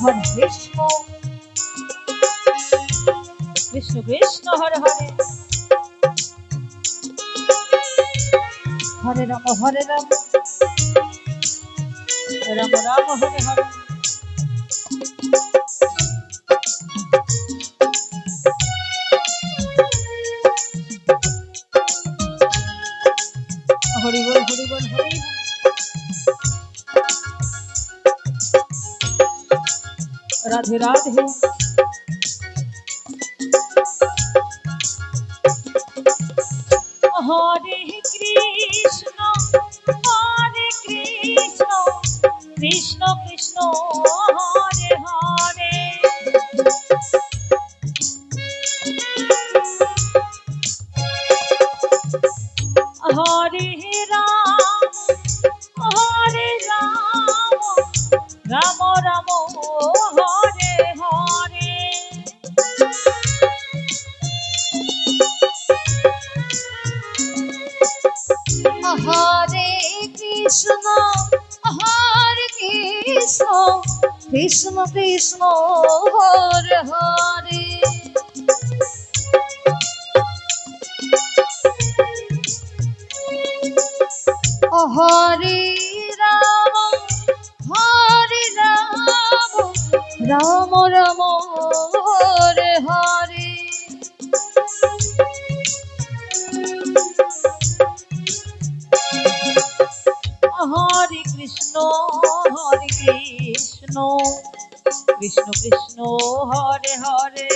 হরে Krishna Krishna Krishna Hare Hare, হরে Ram Ram Ram Hare Hare. Hari বল Hari বল Hari. Radhe Radhe. হরে Krishna হরে Krishna Krishna Krishna Hare Hare, হরে Ram হরে Ram Ram Ram Hare Hare. হরে Krishna হরে Krishna Krishna Krishna Hare Hare, হরে Ram Ram Ram Hare Hare, হরে Krishna Krishna Krishna Hare Hare,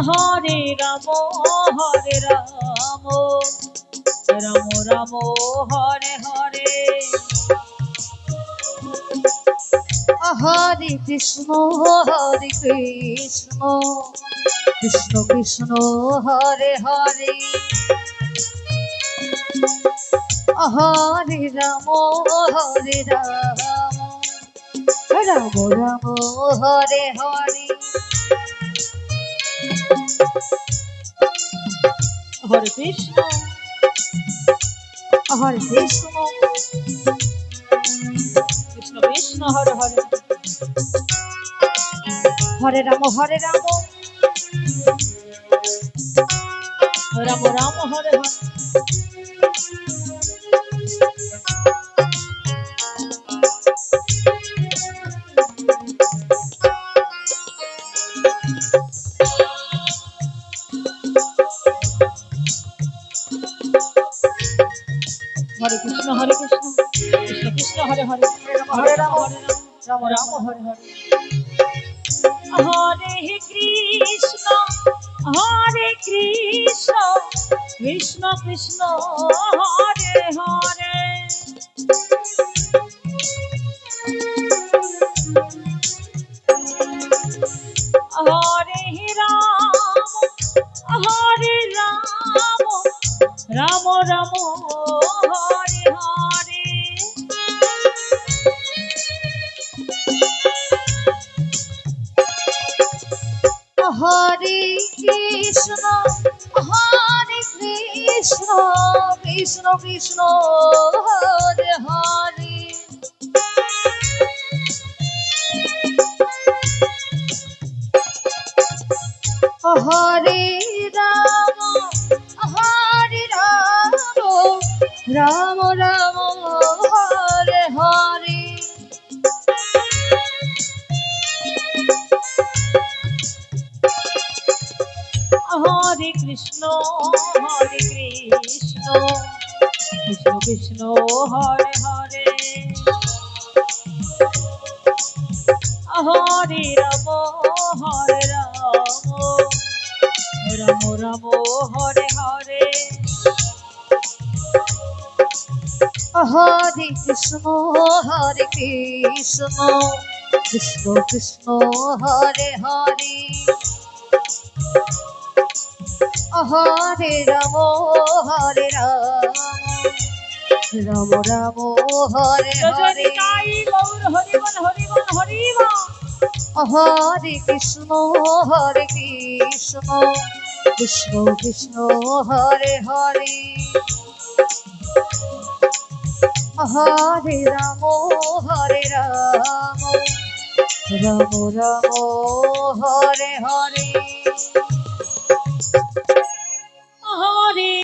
হরে Ram Ram Ram Hare Hare, হরে Krishna Krishna Krishna Hare Hare, হরে Ram Ram Ram Hare Hare, হরে Krishna Krishna Krishna Hare Hare, হরে Ram Ram Hare Hare, হরে Krishna Krishna Krishna Hare Hare, হরে Ram Ram Hare Hare, হরে Krishna Krishna Krishna Hare Hare, হরে Ram Ram Ram Hare Hare, হরে Krishna Krishna Krishna Hare Hare, হরে Ram Ram Ram Hare Hare, হরে Krishna Krishna Krishna Hare Hare, হরে Ram Ram Ram Hare Hare, হরে Krishna Krishna Krishna Hare Hare, হরে Ram Ram Ram Hare Hare, হরে Krishna Krishna Krishna Hare Hare, হরে Ram হরে Ram Ram Ram Hare Hare.